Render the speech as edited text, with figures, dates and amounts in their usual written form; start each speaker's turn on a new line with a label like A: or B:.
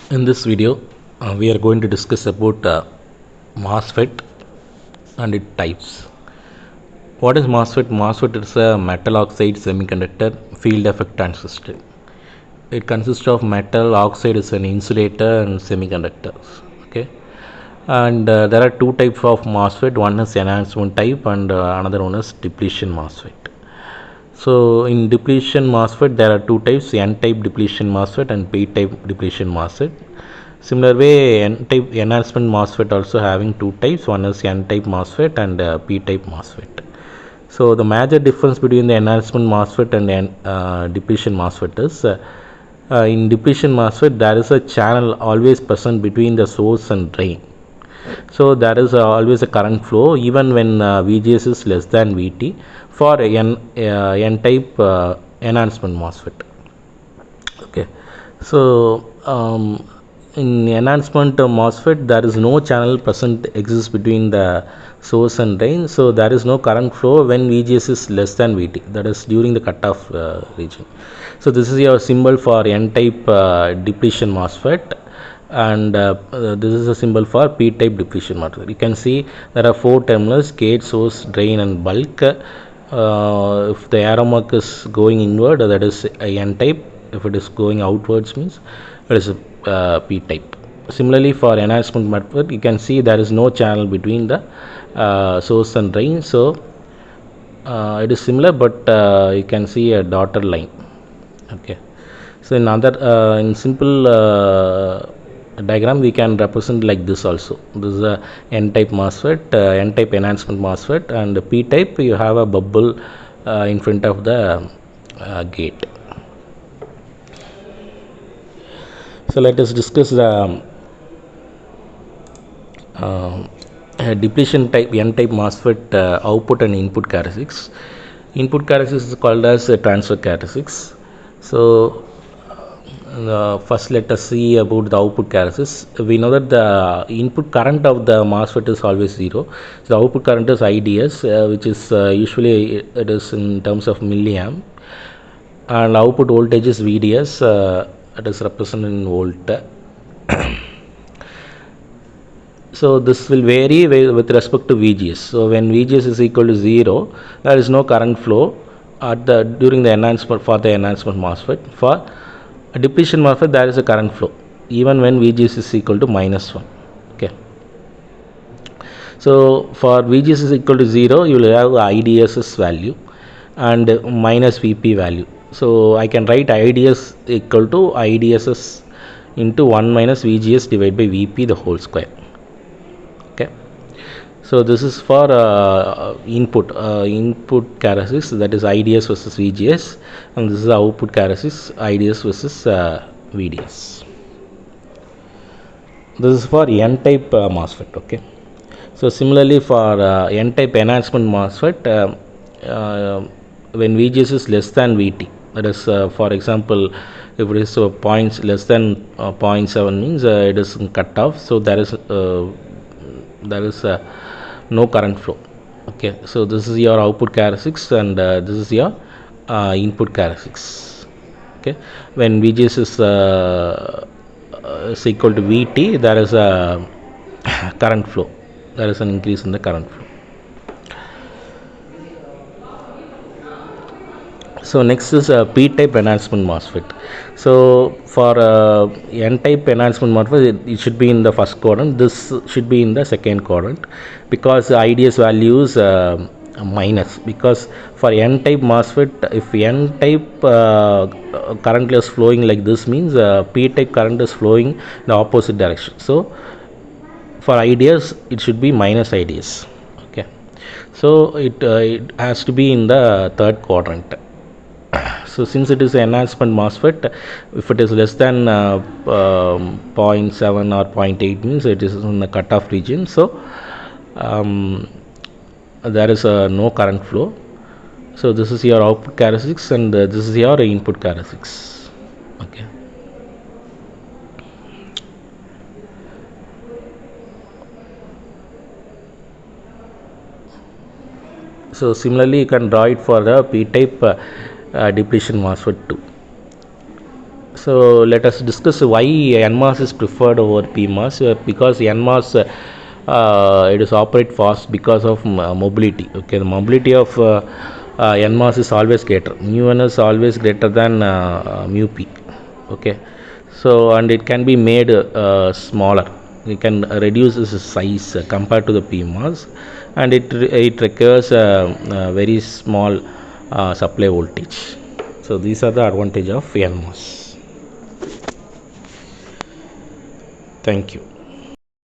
A: In this video, we are going to discuss about MOSFET and its types. What is MOSFET? MOSFET is a metal oxide semiconductor field effect transistor. It consists of metal oxide is an insulator and semiconductors. Okay, and there are two types of MOSFET. One is enhancement type, and another one is depletion MOSFET. So in depletion MOSFET, there are two types: N-type depletion MOSFET and P-type depletion MOSFET. Similar way, N-type enhancement MOSFET also having two types. One is N-type MOSFET and P-type MOSFET. So the major difference between the enhancement MOSFET and depletion MOSFET is in depletion MOSFET there is a channel always present between the source and drain. So there is always a current flow even when VGS is less than VT for N-type enhancement MOSFET. Okay, so in enhancement MOSFET there is no channel present exists between the source and drain, so there is no current flow when VGS is less than VT, that is during the cutoff region. So this is your symbol for N-type depletion MOSFET, and this is a symbol for P-type depletion MOSFET. You can see there are four terminals: gate, source, drain and bulk. If the arrow mark is going inward, that is a N-type. If it is going outwards, means it is a P-type. Similarly for enhancement MOSFET, you can see there is no channel between the source and drain, so it is similar, but you can see a dotted line. Okay, so in simple diagram we can represent like this also. This is a N-type MOSFET, N-type enhancement MOSFET, and P-type you have a bubble in front of the gate. So let us discuss the depletion type N-type MOSFET output and input characteristics. Input characteristics is called as transfer characteristics. So first let us see about the output characteristics. We know that the input current of the MOSFET is always 0. So the output current is IDS, which is usually it is in terms of milliamp, and output voltage is VDS, it is represented in volt. So this will vary with respect to VGS. So when VGS is equal to 0, there is no current flow during the enhancement for the enhancement MOSFET. For a depletion MOSFET, there is a current flow even when VGS is equal to -1. Okay. So for VGS is equal to 0, you will have IDS's value and minus VP value. So I can write IDS equal to IDSS into 1 minus VGS divided by VP the whole square. Okay. So this is for input characteristics, that is IDS versus VGS, and this is output characteristics, IDS versus VDS. This is for N-type MOSFET. Okay. So similarly for N-type enhancement MOSFET, when VGS is less than VT, that is for example if it is points less than 0.7 means it is cut off, so there is no current flow. Okay, so this is your output characteristics, and this is your input characteristics. Okay, when VGS is equal to VT, there is a current flow, there is an increase in the current flow. So next is P-type enhancement MOSFET. So for N-type enhancement MOSFET, it should be in the first quadrant. This should be in the second quadrant, because the IDS value is minus. Because for N-type MOSFET, if N-type current is flowing like this, means P-type current is flowing in the opposite direction. So for IDS, it should be minus IDS. Okay, so it has to be in the third quadrant. So since it is an enhancement MOSFET, if it is less than 0.7 or 0.8 means it is in the cutoff region, so there is no current flow. So this is your output characteristics, and this is your input characteristics. Okay. So similarly you can draw it for the P-type depletion MOSFET too. So let us discuss why NMOS is preferred over PMOS. Because NMOS it is operate fast because of mobility. Okay, the mobility of NMOS is always greater. Mu n is always greater than mu p. Okay, so and it can be made smaller. You can reduce its size compared to the PMOS, and it requires a very small supply voltage. So these are the advantage of NMOS. Thank you.